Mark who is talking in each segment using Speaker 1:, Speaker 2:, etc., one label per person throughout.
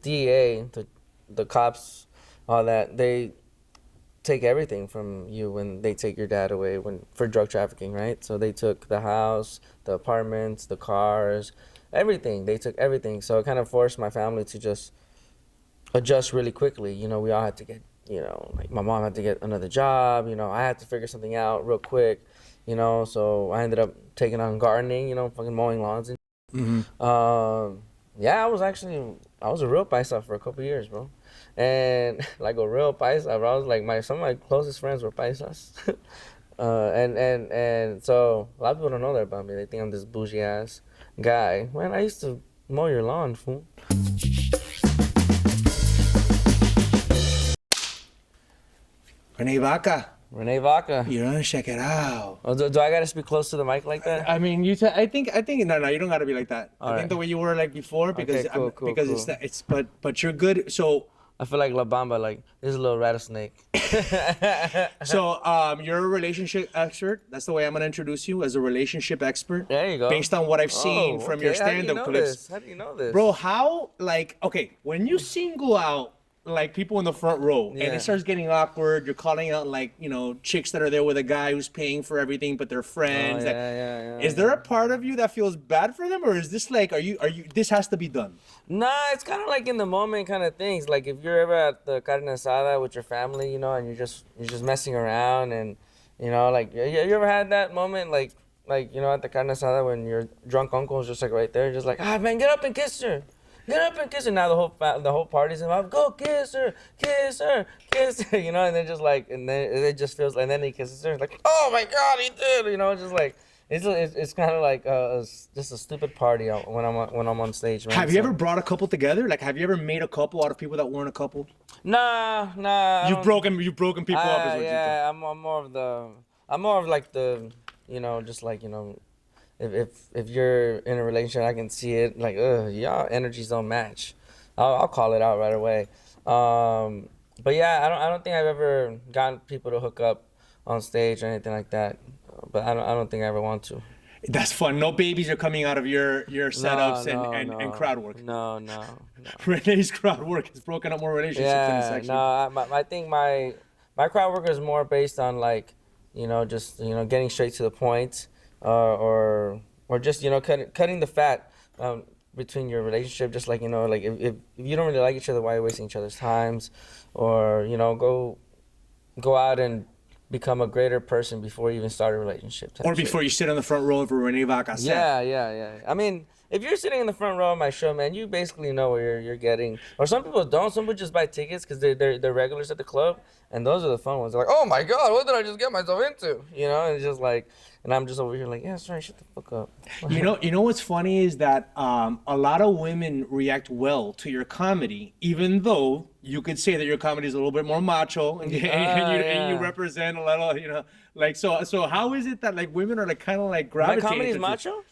Speaker 1: DEA, the cops, all that, they take everything from you when they take your dad away for drug trafficking, right? So they took the house, the apartments, the cars, everything. They took everything. So it kind of forced my family to just adjust really quickly. You know, we all had to get, you know, like my mom had to get another job. You know, I had to figure something out real quick. You know, so I ended up taking on gardening. You know, fucking mowing lawns and. Yeah, I was a real paisa for a couple years, bro. And like a real paisa, bro. I was like some of my closest friends were paisas. And so a lot of people don't know that about me. They think I'm this bougie ass guy. Man, I used to mow your lawn, fool.
Speaker 2: Rene Vaca.
Speaker 1: Rene Vaca.
Speaker 2: You're on Checkitow.
Speaker 1: Oh, do I gotta speak close to the mic like that?
Speaker 2: I mean, I think no, you don't gotta be like that. I think the way you were like before, because
Speaker 1: okay, cool.
Speaker 2: it's but you're good. So
Speaker 1: I feel like La Bamba, like this is a little rattlesnake.
Speaker 2: So you're a relationship expert. That's the way I'm gonna introduce you, as a relationship expert.
Speaker 1: There you go.
Speaker 2: Based on what I've seen from your stand-up clips.
Speaker 1: How do you know this?
Speaker 2: Bro, how, like, okay, when you single out like people in the front row and it starts getting awkward, you're calling out like, you know, chicks that are there with a guy who's paying for everything but they're friends. Is there a part of you that feels bad for them, or is this like, are you this has to be done?
Speaker 1: Nah, it's kind of like in the moment kind of things. Like if you're ever at the carne asada with your family, you know, and you're just messing around, and you know, like you ever had that moment like you know, at the carne asada when your drunk uncle is just like right there, just like, ah man, get up and kiss her. Get up and kiss her. Now the whole party's involved. Go kiss her, you know. And then just like, and then it just feels, and then he kisses her. It's like, oh my God, he did, you know. Just like it's kind of like just a stupid party when I'm on stage, man.
Speaker 2: Have you ever brought a couple together? Like, have you ever made a couple out of people that weren't a couple?
Speaker 1: Nah.
Speaker 2: You've broken people up. Is what
Speaker 1: yeah, I'm more of like the, you know, just like, you know. If you're in a relationship, I can see it, like, y'all energies don't match. I'll call it out right away. But yeah, I don't think I've ever gotten people to hook up on stage or anything like that. But I don't think I ever want to.
Speaker 2: That's fun. No babies are coming out of your setups and crowd work.
Speaker 1: No.
Speaker 2: Rene's crowd work has broken up more relationships in the section.
Speaker 1: I think my crowd work is more based on like, you know, just, you know, getting straight to the point. Or just, you know, cutting the fat between your relationship. Just like, you know, like if you don't really like each other, why are you wasting each other's times? Or, you know, go out and become a greater person before you even start a relationship.
Speaker 2: Or before you sit on the front row of a Rene Vaca set.
Speaker 1: Yeah. I mean, if you're sitting in the front row of my show, man, you basically know what you're getting. Or some people don't. Some people just buy tickets because they're regulars at the club, and those are the fun ones. They're like, oh my God, what did I just get myself into? You know, and it's just like, and I'm just over here like, yeah, sorry, shut the fuck up.
Speaker 2: You know what's funny is that a lot of women react well to your comedy, even though you could say that your comedy is a little bit more macho, and you represent a lot of, you know, like, so how is it that like women are like kind of like gravitating?
Speaker 1: My comedy is macho?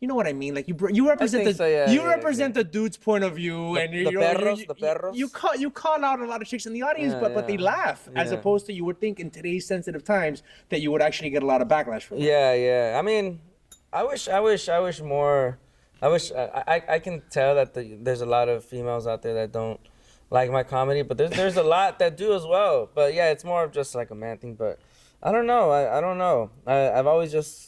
Speaker 2: You know what I mean? Like you represent the dude's point of view, and
Speaker 1: the perros.
Speaker 2: You call out a lot of chicks in the audience, but they laugh, as opposed to, you would think in today's sensitive times that you would actually get a lot of backlash for that.
Speaker 1: Yeah. I mean, I wish more. I can tell that there's a lot of females out there that don't like my comedy, but there's a lot that do as well. But yeah, it's more of just like a man thing. But I don't know. I don't know. I've always just.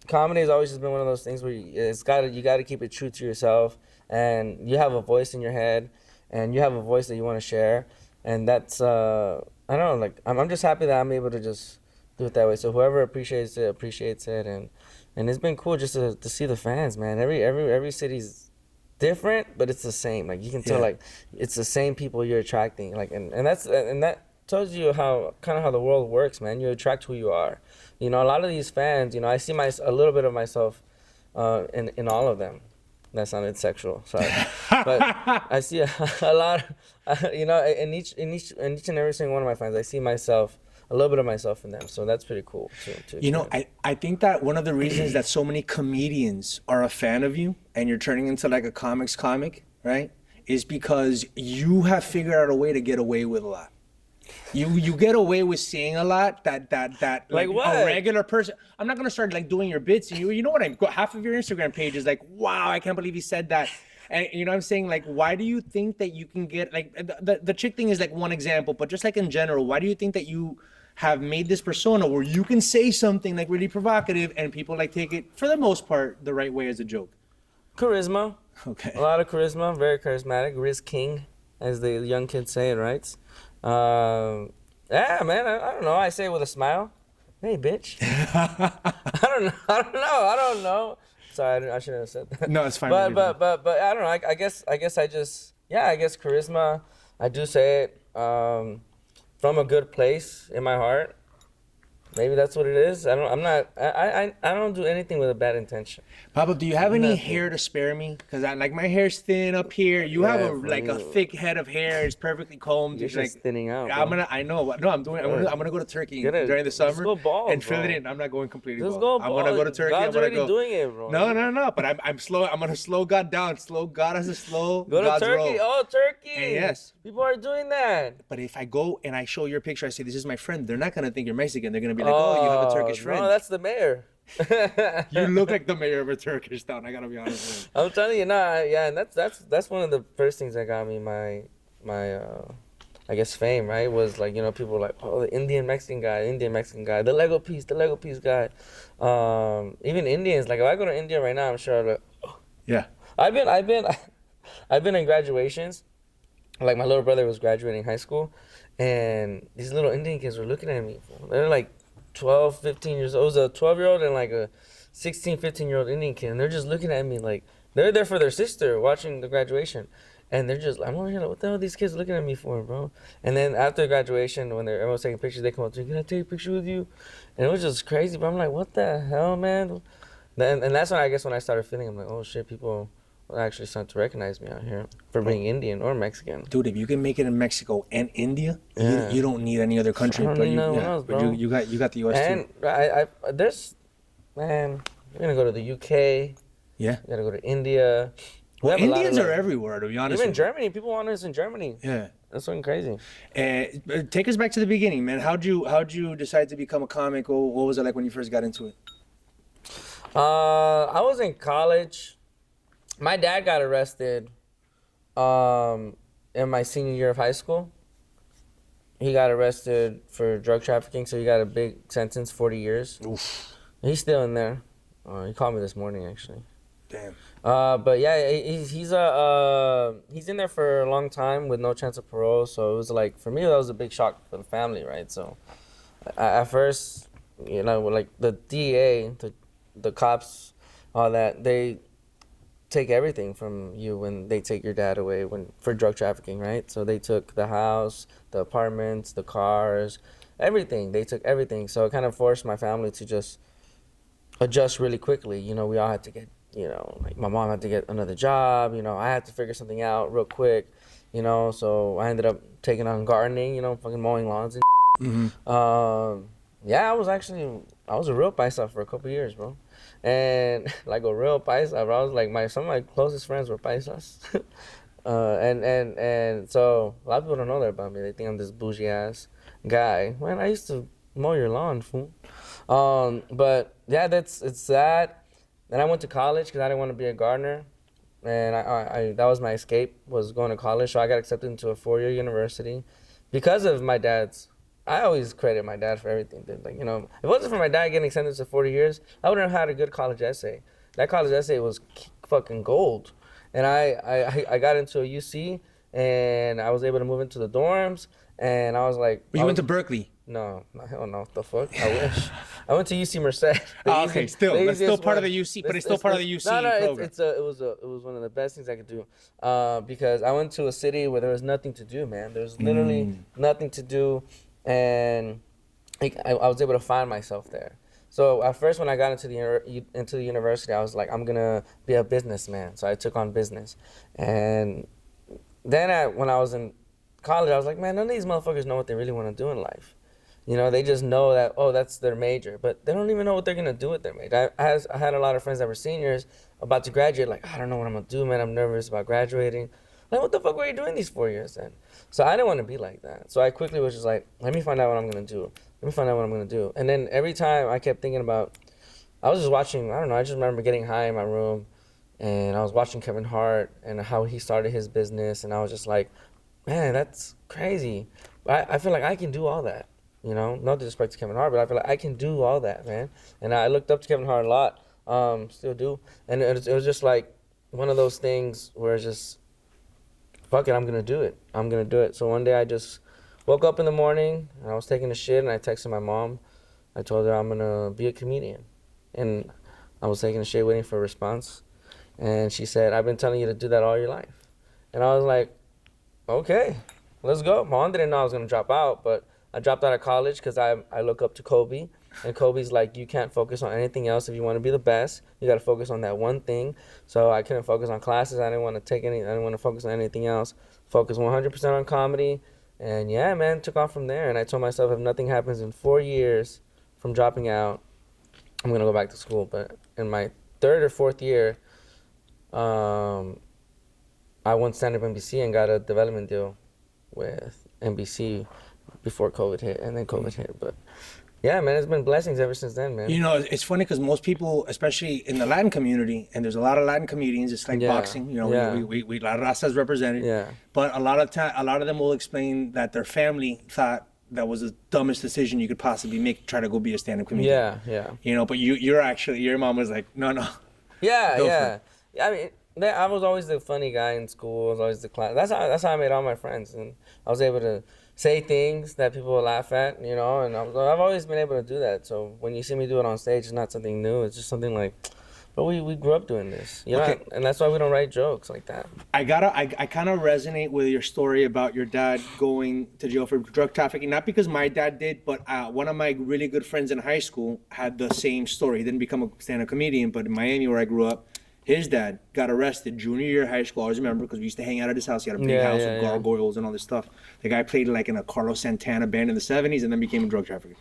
Speaker 1: Comedy has always just been one of those things where you got to keep it true to yourself, and you have a voice in your head, and you have a voice that you want to share, and that's I don't know, like I'm just happy that I'm able to just do it that way. So whoever appreciates it, and it's been cool just to see the fans, man. Every city's different, but it's the same. Like you can tell, like it's the same people you're attracting, like and that tells you how the world works, man. You attract who you are. You know, a lot of these fans, you know, I see a little bit of myself in all of them. That sounded sexual, sorry. But I see a lot, you know, in each and every single one of my fans, I see myself, a little bit of myself in them. So that's pretty cool.
Speaker 2: You know, I think that one of the reasons that so many comedians are a fan of you and you're turning into like a comic, right, is because you have figured out a way to get away with a lot. You get away with saying a lot that like
Speaker 1: what?
Speaker 2: A regular person. I'm not gonna start like doing your bits. You know what half of your Instagram page is like, wow, I can't believe he said that. And you know what I'm saying? Like, why do you think that you can get, like, the chick thing is like one example, but just like in general, why do you think that you have made this persona where you can say something like really provocative and people like take it, for the most part, the right way as a joke?
Speaker 1: Charisma.
Speaker 2: Okay.
Speaker 1: A lot of charisma, very charismatic. Riz King, as the young kids say it, right? Yeah, man, I don't know. I say it with a smile. Hey, bitch. I don't know. Sorry, I shouldn't have said that.
Speaker 2: No, it's fine.
Speaker 1: But I don't know. I guess I guess charisma. I do say it from a good place in my heart. Maybe that's what it is. I don't do anything with a bad intention.
Speaker 2: Pablo, do you have any hair to spare me? Because like my hair's thin up here. You have a thick head of hair. It's perfectly combed.
Speaker 1: You're
Speaker 2: it's
Speaker 1: just
Speaker 2: like
Speaker 1: thinning out.
Speaker 2: I know. No, I'm gonna go to Turkey during the summer and fill it in. I'm not going completely bald. I'm gonna go to Turkey.
Speaker 1: God's already doing it, bro.
Speaker 2: No. But I'm slow. I'm gonna slow God down. Slow God has a slow.
Speaker 1: Go to
Speaker 2: God's
Speaker 1: Turkey.
Speaker 2: roll.
Speaker 1: Oh, Turkey.
Speaker 2: And yes.
Speaker 1: People are doing that.
Speaker 2: But if I go and I show your picture, I say this is my friend. They're not gonna think you're Mexican. They're gonna be like, oh, you have a Turkish friend.
Speaker 1: No, that's the mayor.
Speaker 2: You look like the mayor of a Turkish town. I gotta be honest with you.
Speaker 1: I'm telling you, and that's one of the first things that got me my I guess fame, right? Was like, you know, people were like, oh, the Indian Mexican guy, the Lego piece guy. Even Indians, like if I go to India right now, I'm sure I'll like, oh.
Speaker 2: Yeah.
Speaker 1: I've been in graduations. Like my little brother was graduating high school, and these little Indian kids were looking at me. They're like 12, 15 years old. It was a 12-year-old and like a 16, 15-year-old Indian kid. And they're just looking at me like they're there for their sister watching the graduation. And they're just, I'm over here like, what the hell are these kids looking at me for, bro? And then after graduation, when everyone's taking pictures, they come up to me, can I take a picture with you? And it was just crazy, but I'm like, what the hell, man? And that's when I started feeling, I'm like, oh shit, people actually start to recognize me out here for being Indian or Mexican.
Speaker 2: Dude, if you can make it in Mexico and India, you don't need any other country.
Speaker 1: I don't need no one else, bro.
Speaker 2: You got the US
Speaker 1: and too. Man, you're gonna go to the UK.
Speaker 2: Yeah.
Speaker 1: You gotta go to India.
Speaker 2: Well, Indians are everywhere, to be honest.
Speaker 1: Even Germany, people want us in Germany.
Speaker 2: Yeah.
Speaker 1: That's something crazy.
Speaker 2: Take us back to the beginning, man. How'd you decide to become a comic? What was it like when you first got into it?
Speaker 1: I was in college. My dad got arrested in my senior year of high school. He got arrested for drug trafficking, so he got a big sentence, 40 years.
Speaker 2: Oof.
Speaker 1: He's still in there. He called me this morning, actually.
Speaker 2: Damn.
Speaker 1: But yeah, he's in there for a long time with no chance of parole. So it was like, for me, that was a big shock for the family, right? So at first, you know, like the DEA, the cops, all that, they take everything from you when they take your dad away for drug trafficking, right? So they took the house, the apartments, the cars, everything. They took everything. So it kind of forced my family to just adjust really quickly. You know, we all had to get, you know, like my mom had to get another job. You know, I had to figure something out real quick, you know. So I ended up taking on gardening, you know, fucking mowing lawns and
Speaker 2: Mm-hmm.
Speaker 1: Yeah, I was a real paisa for a couple years, bro. And like a real paisa, bro. I was like, some of my closest friends were paisas. And so a lot of people don't know that about me. They think I'm this bougie ass guy. Man, I used to mow your lawn, fool. But yeah, it's that. Then I went to college because I didn't want to be a gardener, and I that was my escape, was going to college. So I got accepted into a 4-year university because of my dad's. I always credit my dad for everything, dude. Like, you know, if it wasn't for my dad getting sentenced to 40 years, I wouldn't have had a good college essay. That college essay was fucking gold. And I got into a UC, and I was able to move into the dorms, and I was like...
Speaker 2: But you went to Berkeley?
Speaker 1: No, hell no. What the fuck? I wish. I went to UC Merced.
Speaker 2: Okay, still. That's still part of the UC, but it's still part of the UC program.
Speaker 1: It was one of the best things I could do, because I went to a city where there was nothing to do, man. There was literally nothing to do. And I was able to find myself there. So at first, when I got into the university, I was like, I'm gonna be a businessman. So I took on business. And then when I was in college, I was like, man, none of these motherfuckers know what they really want to do in life. You know, they just know that, oh, that's their major, but they don't even know what they're gonna do with their major. I had a lot of friends that were seniors about to graduate, like, I don't know what I'm gonna do, man. I'm nervous about graduating. Like, what the fuck were you doing these 4 years then? So I didn't want to be like that. So I quickly was just like, let me find out what I'm going to do. And then every time I kept thinking about, I was just watching, I don't know, I just remember getting high in my room and I was watching Kevin Hart and how he started his business, and I was just like, man, that's crazy. I feel like I can do all that, you know? No disrespect to Kevin Hart, but I feel like I can do all that, man. And I looked up to Kevin Hart a lot, still do. And it was just like one of those things where it's just, fuck it, I'm gonna do it. I'm gonna do it. So one day I just woke up in the morning, and I was taking a shit, and I texted my mom. I told her I'm gonna be a comedian. And I was taking a shit waiting for a response. And she said, I've been telling you to do that all your life. And I was like, okay, let's go. My mom didn't know I was gonna drop out, but I dropped out of college because I look up to Kobe. And Kobe's like, you can't focus on anything else if you want to be the best. You got to focus on that one thing. So I couldn't focus on classes. I didn't want to focus on anything else. Focus 100% on comedy. And yeah, man, took off from there. And I told myself if nothing happens in 4 years from dropping out, I'm going to go back to school. But in my third or fourth year, I won stand-up NBC and got a development deal with NBC before COVID hit. And then COVID hit. But yeah, man, it's been blessings ever since then, man.
Speaker 2: You know, it's funny because most people, especially in the Latin community, and there's a lot of Latin comedians, it's like boxing, you know, we La Raza's represented.
Speaker 1: Yeah.
Speaker 2: But a lot of them will explain that their family thought that was the dumbest decision you could possibly make to try to go be a stand-up comedian.
Speaker 1: Yeah.
Speaker 2: You know, but your mom was like, no.
Speaker 1: Yeah. I mean, I was always the funny guy in school. I was always the class. That's how I made all my friends, and I was able to say things that people would laugh at, you know, and I've always been able to do that. So when you see me do it on stage, it's not something new. It's just something like, but we grew up doing this, you know,
Speaker 2: okay.
Speaker 1: And that's why we don't write jokes like that.
Speaker 2: I kind of resonate with your story about your dad going to jail for drug trafficking, not because my dad did, but one of my really good friends in high school had the same story. He didn't become a stand-up comedian, but in Miami where I grew up, his dad got arrested junior year of high school. I always remember because we used to hang out at his house. He had a big house with gargoyles and all this stuff. The guy played like in a Carlos Santana band in the 70s and then became a drug trafficker.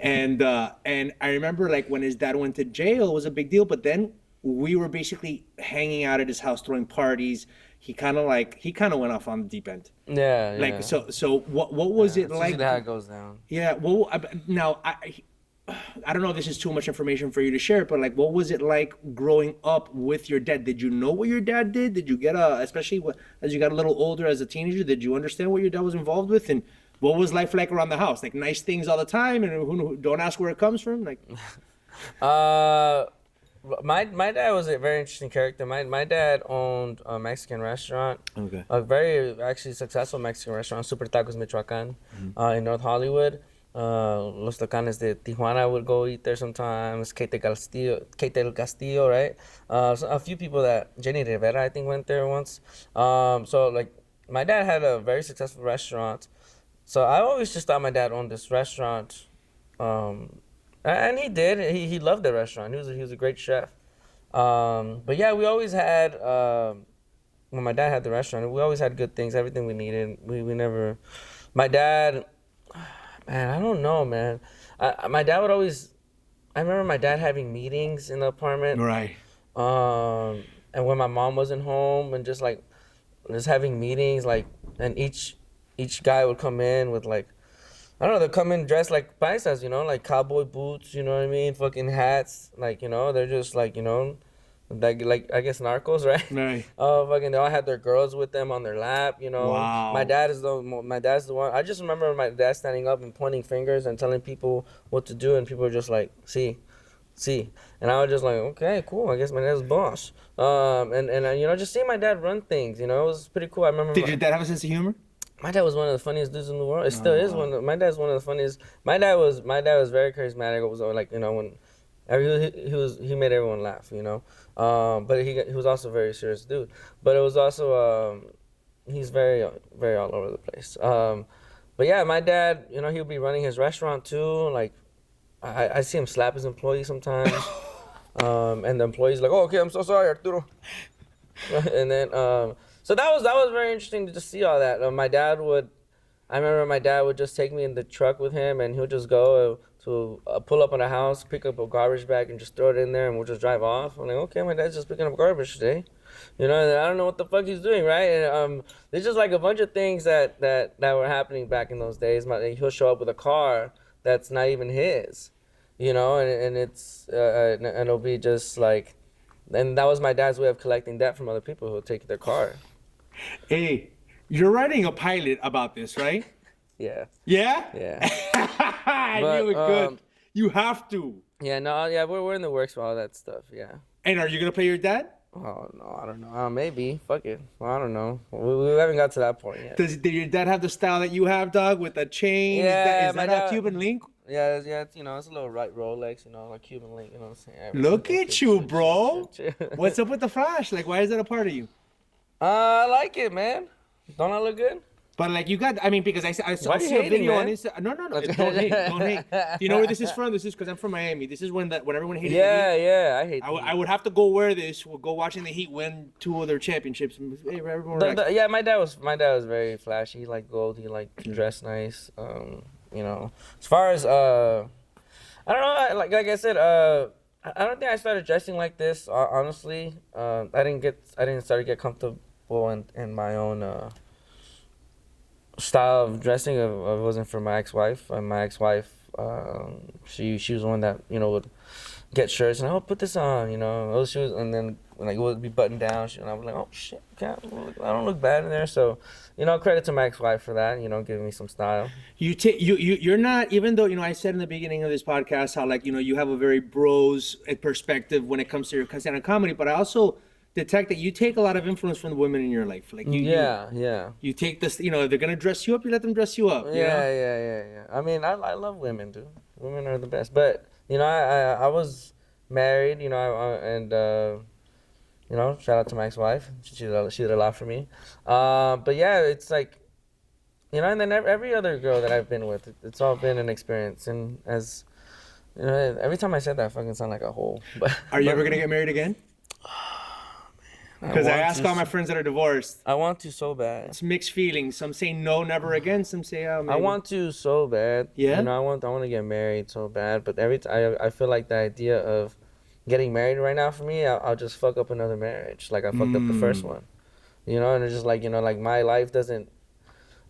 Speaker 2: and I remember like when his dad went to jail, it was a big deal. But then we were basically hanging out at his house, throwing parties. He kind of went off on the deep end.
Speaker 1: Yeah.
Speaker 2: Like so what was it like?
Speaker 1: Usually how it goes down.
Speaker 2: Yeah. Well, now I don't know if this is too much information for you to share, but like, what was it like growing up with your dad? Did you know what your dad did? Did you get especially as you got a little older as a teenager, did you understand what your dad was involved with? And what was life like around the house? Like nice things all the time, and don't ask where it comes from. Like,
Speaker 1: my dad was a very interesting character. My dad owned a Mexican restaurant.
Speaker 2: Okay.
Speaker 1: A very actually successful Mexican restaurant, Super Tacos Michoacan, in North Hollywood. Los Tocanes de Tijuana would go eat there sometimes. Kate del Castillo, right? So a few people Jenny Rivera, I think, went there once. So like, my dad had a very successful restaurant. So I always just thought my dad owned this restaurant. And he did. He loved the restaurant. He was a great chef. But yeah, we always had, when my dad had the restaurant, we always had good things, everything we needed. We never, my dad, man, I don't know, man. My dad would always, I remember my dad having meetings in the apartment.
Speaker 2: right.
Speaker 1: And when my mom wasn't home and just having meetings, like, and each guy would come in with like, I don't know, they'll come in dressed like paisas, you know, like cowboy boots, you know what I mean? Fucking hats, like, you know, they're just like, you know, like I guess narcos, right?
Speaker 2: Right.
Speaker 1: Oh, fucking, they all had their girls with them on their lap, you know.
Speaker 2: Wow.
Speaker 1: My dad's the one. I just remember my dad standing up and pointing fingers and telling people what to do, and people were just like, see. And I was just like, okay, cool. I guess my dad's boss. And you know, just seeing my dad run things, you know, it was pretty cool. I remember.
Speaker 2: Did your dad have a sense of humor?
Speaker 1: My dad was one of the funniest dudes in the world. It still is my dad's one of the funniest. My dad was very charismatic. It was like, you know, when he made everyone laugh, you know. But he was also a very serious dude. But it was also he's very very all over the place. But yeah, my dad, you know, he would be running his restaurant too. Like, I see him slap his employees sometimes. And the employees like, oh, okay, I'm so sorry, Arturo. And then so that was very interesting to just see all that. I remember my dad would just take me in the truck with him, and he would just go to pull up on a house, pick up a garbage bag, and just throw it in there, and we'll just drive off. I'm like, okay, my dad's just picking up garbage today, you know. And I don't know what the fuck he's doing, right? And there's just like a bunch of things that were happening back in those days. He'll show up with a car that's not even his, you know, and it's and it'll be just like and that was my dad's way of collecting debt from other people who would take their car.
Speaker 2: Hey, you're writing a pilot about this, right?
Speaker 1: Yeah.
Speaker 2: Yeah?
Speaker 1: Yeah.
Speaker 2: I knew it good. You have to.
Speaker 1: Yeah, no, yeah, we're in the works for all that stuff, yeah.
Speaker 2: And are you going to play your dad?
Speaker 1: Oh, no, I don't know. Maybe. Fuck it. Well, I don't know. We haven't got to that point yet.
Speaker 2: Did your dad have the style that you have, dog, with the chain?
Speaker 1: Yeah,
Speaker 2: is that a Cuban link?
Speaker 1: Yeah, it's, it's a little right Rolex, like Cuban link, you know what I'm saying?
Speaker 2: Look at you, bro. What's up with the flash? Like, why is that a part of you?
Speaker 1: I like it, man. Don't I look good?
Speaker 2: But like because I saw a video on Instagram. No, don't hate. Do you know where this is from? This is because I'm from Miami. This is when everyone hated.
Speaker 1: Yeah, I hate.
Speaker 2: I would have to go wear this. We'll go watching the Heat win 2 of their championships. Hey, everyone.
Speaker 1: Yeah, my dad was very flashy. He liked gold. He liked to dress nice. As far as I don't know. Like I said, I don't think I started dressing like this. Honestly, I didn't start to get comfortable in my own. Style of dressing it wasn't for my ex-wife. My ex-wife, she was the one that would get shirts and put this on, those shoes, and then like it would be buttoned down, and I was like, oh shit, I don't look bad in there. So, credit to my ex-wife for that, giving me some style.
Speaker 2: You're not, even though I said in the beginning of this podcast how like you have a very bros perspective when it comes to your stand-up comedy, but I also detect that you take a lot of influence from the women in your life. Like you take this, if they're gonna dress you up, you let them dress you up.
Speaker 1: Yeah. I mean, I love women, dude. Women are the best. But I was married, and shout out to my ex-wife. She did a lot for me. But yeah, it's like, and then every other girl that I've been with, it's all been an experience. And as every time I said that, I fucking sound like a hole. But
Speaker 2: are you ever gonna get married again? Because I ask all my friends that are divorced.
Speaker 1: I want to so bad.
Speaker 2: It's mixed feelings. Some say no, never again. Some say, oh, maybe.
Speaker 1: I want to so bad.
Speaker 2: Yeah.
Speaker 1: I want to get married so bad. But I feel like the idea of getting married right now for me, I'll just fuck up another marriage. Like I fucked up the first one. And it's just like like my life doesn't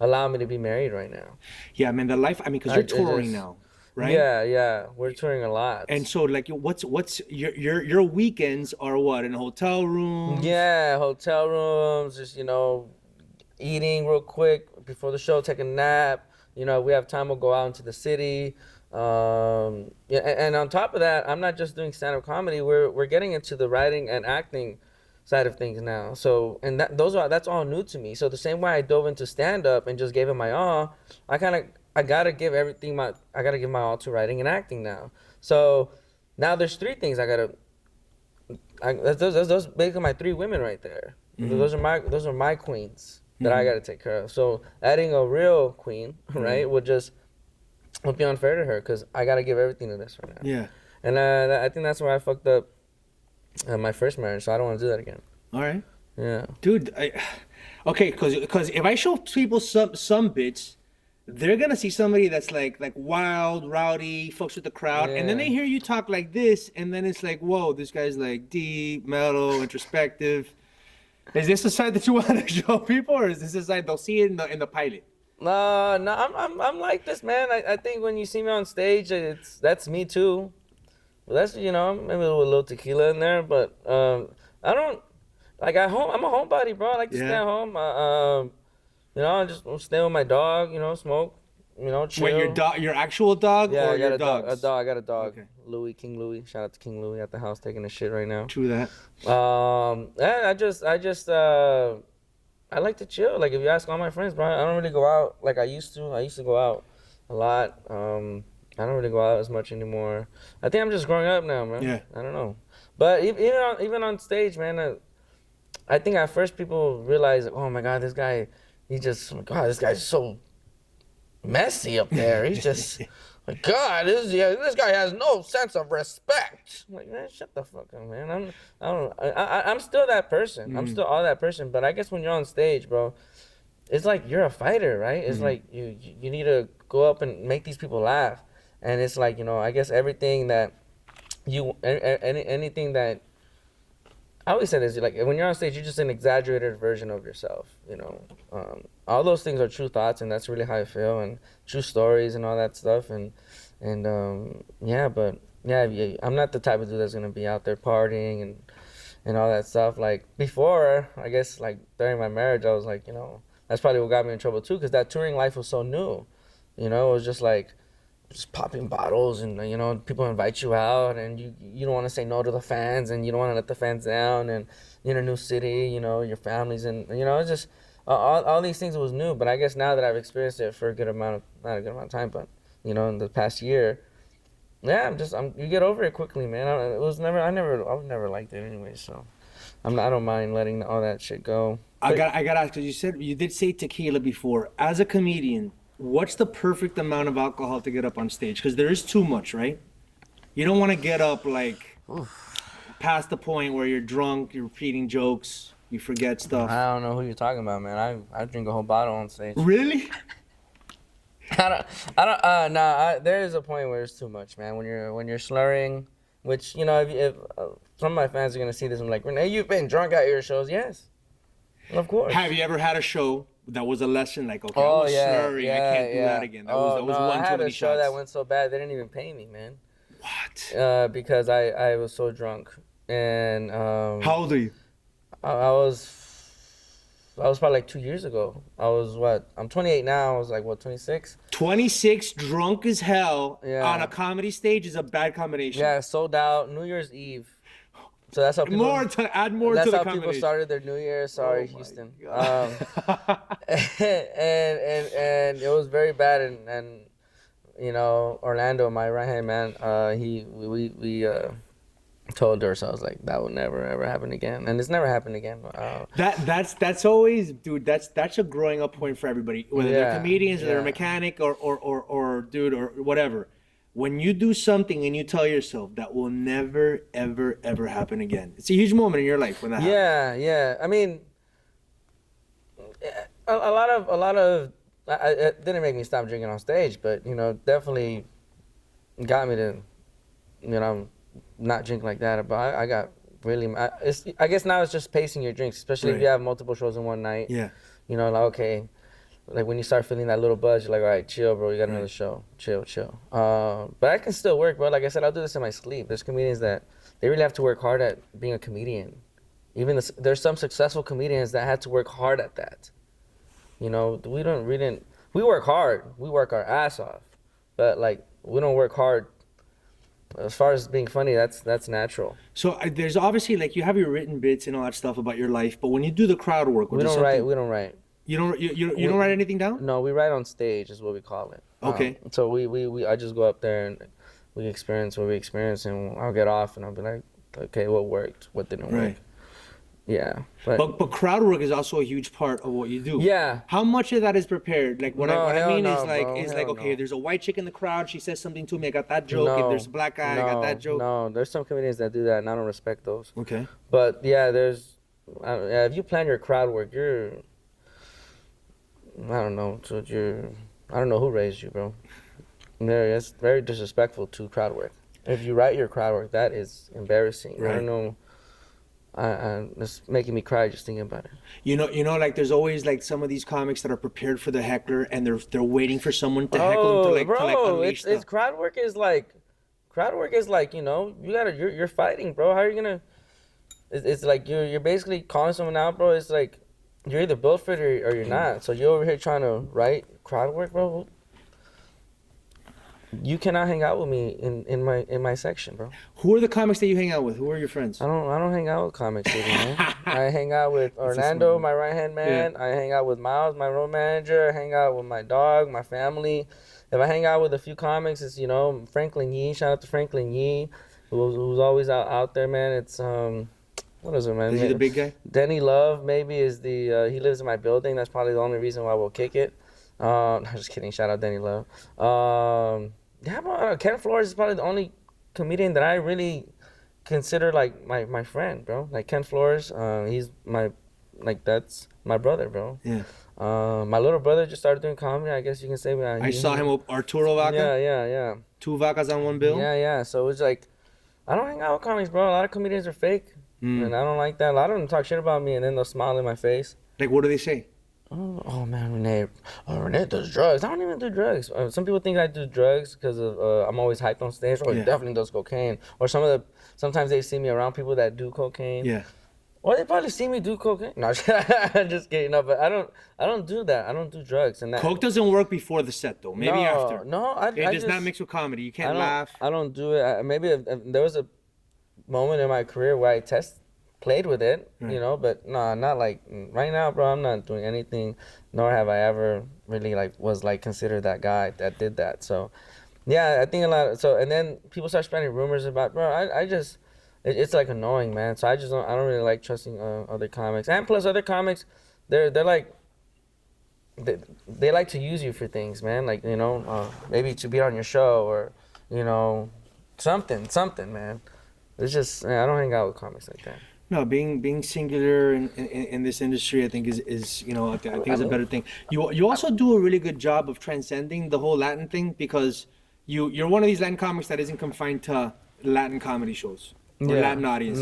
Speaker 1: allow me to be married right now.
Speaker 2: Yeah, man. Because you're touring now. Right?
Speaker 1: Yeah, we're touring a lot.
Speaker 2: And so, like, what's your weekends are what, in hotel rooms?
Speaker 1: Yeah, hotel rooms. Just eating real quick before the show, take a nap. We have time. We'll go out into the city. And on top of that, I'm not just doing stand-up comedy. We're getting into the writing and acting side of things now. So that's all new to me. So the same way I dove into stand-up and just gave it my all, I gotta give my all to writing and acting now. So now there's 3 things those basically my 3 women right there. Mm-hmm. Those are my queens that I gotta take care of. So adding a real queen, right, would be unfair to her because I gotta give everything to this right now.
Speaker 2: Yeah.
Speaker 1: And I think that's where I fucked up my first marriage. So I don't want to do that again.
Speaker 2: All right.
Speaker 1: Yeah.
Speaker 2: Dude, okay, because if I show people some bits, they're gonna see somebody that's like wild, rowdy, fucks with the crowd, and then they hear you talk like this, and then it's like, whoa, this guy's like deep, mellow, introspective. Is this the side that you want to show people, or is this the side they'll see it in the pilot?
Speaker 1: No, I'm like this, man. I think when you see me on stage, that's me too. But that's maybe with a little tequila in there, but I don't like at home. I'm a homebody, bro. I like to stay at home. I just stay with my dog, smoke, chill.
Speaker 2: Wait, your actual dog or your dog?
Speaker 1: I got a dog.
Speaker 2: Okay.
Speaker 1: Louis, King Louis. Shout out to King Louis at the house taking a shit right now.
Speaker 2: True that.
Speaker 1: I like to chill. Like if you ask all my friends, bro, I don't really go out like I used to. I used to go out a lot. I don't really go out as much anymore. I think I'm just growing up now, man.
Speaker 2: Yeah.
Speaker 1: I don't know. But even on stage, man, I think at first people realize, oh my God, this guy's so messy up there. He's just, like, God, this guy has no sense of respect. I'm like, man, shut the fuck up, man. I'm still that person. I'm still all that person. But I guess when you're on stage, bro, it's like you're a fighter, right? It's like you need to go up and make these people laugh. And it's like, I guess everything that anything that I always say this, like when you're on stage, you're just an exaggerated version of yourself. All those things are true thoughts, and that's really how I feel, and true stories and all that stuff. I'm not the type of dude that's gonna be out there partying and all that stuff. Like before, I guess like during my marriage, I was like, that's probably what got me in trouble too, because that touring life was so new. It was just like just popping bottles, and people invite you out, and you don't want to say no to the fans, and you don't want to let the fans down, and in a new city, your family's in, it's just all these things was new. But I guess now that I've experienced it for not a good amount of time, but in the past year, yeah, you get over it quickly, man. I was never liked it anyway, so I don't mind letting all that shit go.
Speaker 2: I got to ask, because you did say tequila before. As a comedian, what's the perfect amount of alcohol to get up on stage? Because there is too much, right? You don't want to get up like past the point where you're drunk, you're repeating jokes, you forget stuff.
Speaker 1: I don't know who you're talking about, man. I drink a whole bottle on stage.
Speaker 2: Really?
Speaker 1: There is a point where it's too much, man. When you're slurring, which if some of my fans are gonna see this, I'm like, Rene, you've been drunk at your shows. Yes, of course.
Speaker 2: Have you ever had a show that was a lesson, like, okay, I was slurring, I can't do that again? That was one
Speaker 1: I had
Speaker 2: too many
Speaker 1: a show
Speaker 2: shots.
Speaker 1: that went so bad they didn't even pay me, man.
Speaker 2: What?
Speaker 1: Because I was so drunk, and
Speaker 2: how old are you?
Speaker 1: I was probably like 2 years ago. I'm 28 now. I was like, 26?
Speaker 2: 26, drunk as hell,
Speaker 1: Yeah.
Speaker 2: on a comedy stage is a bad combination.
Speaker 1: Yeah, sold out New Year's Eve. So that's how people...
Speaker 2: Add more
Speaker 1: that's
Speaker 2: to the
Speaker 1: how
Speaker 2: combination.
Speaker 1: people started their New Year. Sorry, Houston. And it was very bad. And Orlando, my right-hand man, we told ourselves like that will never ever happen again, and it's never happened again.
Speaker 2: That's always, dude. That's a growing up point for everybody, whether they're comedians or they're a mechanic or dude or whatever. When you do something and you tell yourself that will never ever ever happen again, it's a huge moment in your life when that happens.
Speaker 1: Yeah. I mean, a lot of it didn't make me stop drinking on stage, but definitely got me to not drink like that. But I got really, I guess now it's just pacing your drinks, especially if you have multiple shows in one night.
Speaker 2: Yeah.
Speaker 1: Like, okay, like when you start feeling that little buzz, you're like, all right, chill, bro, you got another show, chill. But I can still work, bro. Like I said, I'll do this in my sleep. There's comedians that they really have to work hard at being a comedian. There's some successful comedians that had to work hard at that. We work hard. We work our ass off, but like we don't work hard. As far as being funny, that's natural.
Speaker 2: So there's obviously, like, you have your written bits and all that stuff about your life, but when you do the crowd work,
Speaker 1: We don't write.
Speaker 2: You don't write anything down?
Speaker 1: No, we write on stage is what we call it.
Speaker 2: Okay.
Speaker 1: So I just go up there and we experience what we experience, and I'll get off and I'll be like, okay, what worked, what didn't work. Yeah.
Speaker 2: But crowd work is also a huge part of what you do.
Speaker 1: Yeah.
Speaker 2: How much of that is prepared? Like what I mean is okay, there's a white chick in the crowd, she says something to me, I got that joke. If there's a black guy, I got that joke.
Speaker 1: No, there's some comedians that do that, and I don't respect those.
Speaker 2: Okay.
Speaker 1: But yeah, if you plan your crowd work, I don't know who raised you, bro. It's very disrespectful to crowd work. If you write your crowd work, that is embarrassing.
Speaker 2: Right.
Speaker 1: I don't know. It's making me cry just thinking about it.
Speaker 2: You know, like there's always like some of these comics that are prepared for the heckler, and they're waiting for someone to heckle them to unleash stuff.
Speaker 1: It's crowd work is like you're fighting, bro. How are you gonna? It's like you're basically calling someone out, bro. It's like you're either built for it or you're not. So you're over here trying to write crowd work, bro. You cannot hang out with me in my section, bro.
Speaker 2: Who are the comics that you hang out with? Who are your friends?
Speaker 1: I don't hang out with comics, man. I hang out with Orlando, my right hand man. Yeah. I hang out with Miles, my road manager. I hang out with my dog, my family. If I hang out with a few comics, it's Franklin Yee. Shout out to Franklin Yee, who's always out there, man. It's what is it, man?
Speaker 2: Is he the big guy?
Speaker 1: Denny Love maybe is the he lives in my building. That's probably the only reason why we'll kick it. I'm just kidding. Shout out Denny Love. Yeah, bro. Ken Flores is probably the only comedian that I really consider like my friend, bro. Like Ken Flores, he's that's my brother, bro.
Speaker 2: Yeah.
Speaker 1: My little brother just started doing comedy. I guess you can say.
Speaker 2: I saw him with Arturo Vaca.
Speaker 1: Yeah.
Speaker 2: Two Vacas on one bill.
Speaker 1: Yeah. So it's like, I don't hang out with comics, bro. A lot of comedians are fake, and I don't like that. A lot of them talk shit about me, and then they'll smile in my face.
Speaker 2: Like, what do they say?
Speaker 1: Oh man, Rene Ed does drugs. I don't even do drugs. Some people think I do drugs because of I'm always hyped on stage. Or he definitely does cocaine. Or sometimes they see me around people that do cocaine.
Speaker 2: Yeah.
Speaker 1: Or they probably see me do cocaine. No, I'm just kidding. No, but I don't do that. I don't do drugs. And that,
Speaker 2: Coke doesn't work before the set though. Maybe after.
Speaker 1: No,
Speaker 2: it does not mix with comedy. You can't laugh.
Speaker 1: I don't do it. Maybe if there was a moment in my career where I played with it, you know, but no, not like right now, bro. I'm not doing anything, nor have I ever really was considered that guy that did that. So, yeah, I think a lot. And then people start spreading rumors about, bro. I just, it's like annoying, man. So I don't really like trusting other comics, and plus other comics, they're like. They like to use you for things, man. Like, you know, maybe to be on your show or, you know, something, man. It's just, I don't hang out with comics like that.
Speaker 2: No, being singular in this industry, I think is you know, I think is a better thing. You also do a really good job of transcending the whole Latin thing because you're one of these Latin comics that isn't confined to Latin comedy shows or Latin audiences.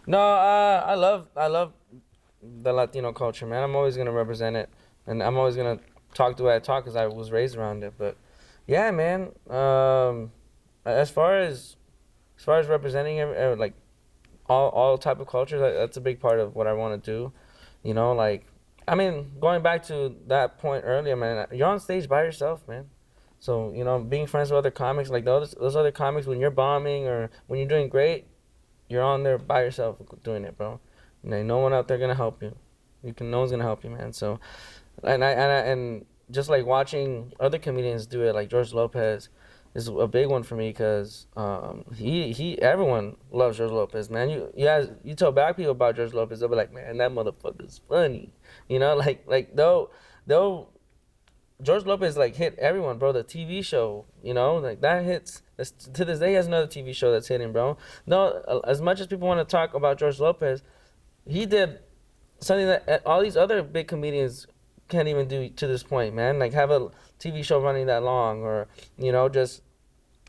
Speaker 1: No, I love the Latino culture, man. I'm always gonna represent it, and I'm always gonna talk the way I talk because I was raised around it. But yeah, man. As far as representing like all type of cultures, that's a big part of what I want to do. You know, like, I mean, going back to that point earlier, man, you're on stage by yourself, man. So, you know, being friends with other comics, like those other comics, when you're bombing or when you're doing great, you're on there by yourself doing it, bro. No one out there gonna help you. No one's gonna help you, man. So, and just like watching other comedians do it, like George Lopez, is a big one for me because everyone loves George Lopez, man. You tell black people about George Lopez, they'll be like, man, that motherfucker's funny, you know, like though George Lopez like hit everyone, bro. The TV show, you know, like that hits. To this day, he has another TV show that's hitting, bro. No, as much as people want to talk about George Lopez, he did something that all these other big comedians can't even do to this point, man. Like have a TV show running that long, or you know, just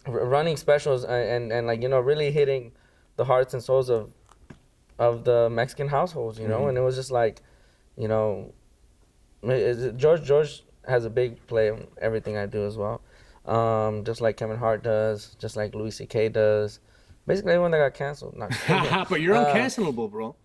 Speaker 1: running specials and like, you know, really hitting the hearts and souls of the Mexican households, you know. And it was just like, you know, George has a big play in everything I do as well. Just like Kevin Hart does, just like Louis C.K. does, basically everyone that got canceled.
Speaker 2: But you're uncancelable, bro.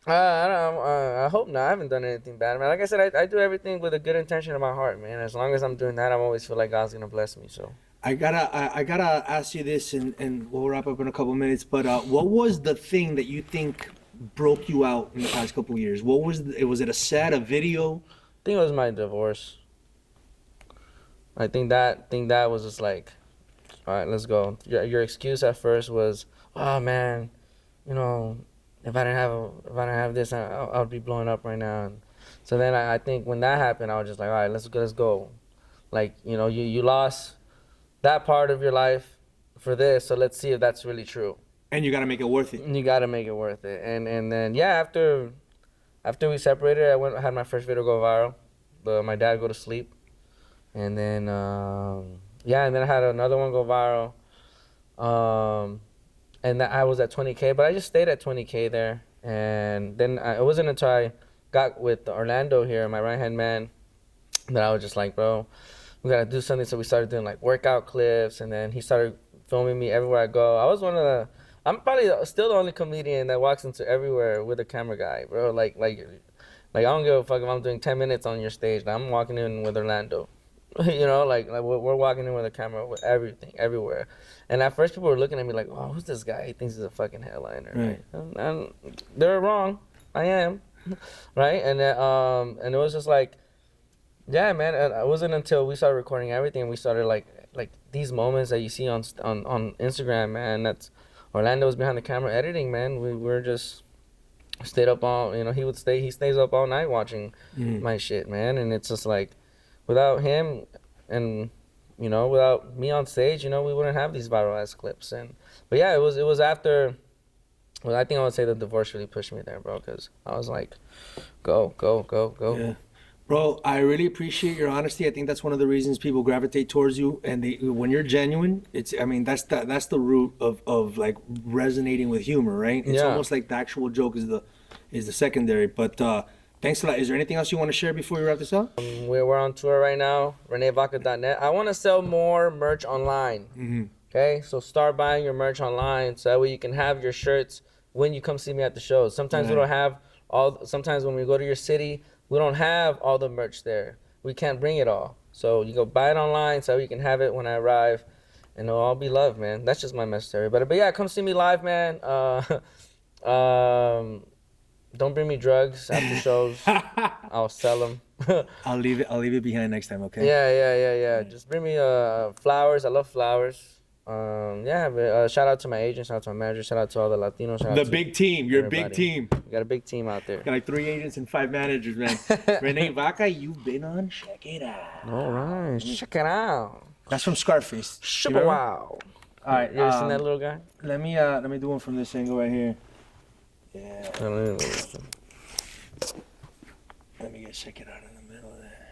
Speaker 1: I hope not. I haven't done anything bad, man. Like I said, I do everything with a good intention in my heart, man. As long as I'm doing that, I always feel like God's gonna bless me. So
Speaker 2: I gotta ask you this, and we'll wrap up in a couple minutes. But what was the thing that you think broke you out in the past couple of years? What was it? Was it a set, a video?
Speaker 1: I think it was my divorce. I think that was just like, all right, let's go. Your excuse at first was, oh man, you know, if I didn't have this, I would be blowing up right now. And so then I think when that happened, I was just like, all right, let's go. Like, you know, you lost that part of your life for this, so let's see if that's really true.
Speaker 2: And you gotta make it worth it.
Speaker 1: And you gotta make it worth it. And then yeah, after we separated, I had my first video go viral. My dad go to sleep. And then and then I had another one go viral. And I was at 20K, but I just stayed at 20K there. And then it wasn't until I got with Orlando here, my right-hand man, that I was just like, bro, we got to do something. So we started doing like workout clips, and then he started filming me everywhere I go. I'm probably still the only comedian that walks into everywhere with a camera guy, bro. Like I don't give a fuck if I'm doing 10 minutes on your stage. I'm walking in with Orlando. You know, like we're walking in with a camera with everything, everywhere. And at first people were looking at me like, oh, who's this guy? He thinks he's a fucking headliner, right? And they're wrong. I am, right? And it was just like, yeah, man. And it wasn't until we started recording everything, we started like these moments that you see on Instagram, man. That's Orlando was behind the camera editing, man. We were just stayed up all, you know, he stays up all night watching my shit, man. And it's just like, without him and, you know, without me on stage, you know, we wouldn't have these viral ass clips. But yeah, it was after, well, I think I would say the divorce really pushed me there, bro, because I was like, go.
Speaker 2: Yeah. Bro, I really appreciate your honesty. I think that's one of the reasons people gravitate towards you. And when you're genuine, that's the root of like resonating with humor, right? It's almost like the actual joke is the secondary. But Thanks a lot. Is there anything else you want to share before we wrap this up?
Speaker 1: We're on tour right now, renevaca.net. I want to sell more merch online. Okay, so start buying your merch online so that way you can have your shirts when you come see me at the shows. Sometimes we don't have sometimes when we go to your city, we don't have all the merch there. We can't bring it all. So you go buy it online so you can have it when I arrive, and it'll all be love, man. That's just my message to everybody. But yeah, come see me live, man. Don't bring me drugs after shows. I'll sell them.
Speaker 2: I'll leave it behind next time, okay?
Speaker 1: Yeah. Just bring me flowers. I love flowers. Shout out to my agent, shout out to my manager, shout out to all the Latinos.
Speaker 2: The big team. You're
Speaker 1: everybody.
Speaker 2: a big team.
Speaker 1: We got a big team out there.
Speaker 2: Got like 3 agents and 5 managers, man. Rene Vaca, you've been on Check It Out.
Speaker 1: All right, check it out.
Speaker 2: That's from Scarface.
Speaker 1: Super wow.
Speaker 2: All right.
Speaker 1: You ever seen that little guy?
Speaker 2: Let me do one from this angle right here. Yeah. Let me get Check It Out in the middle of that.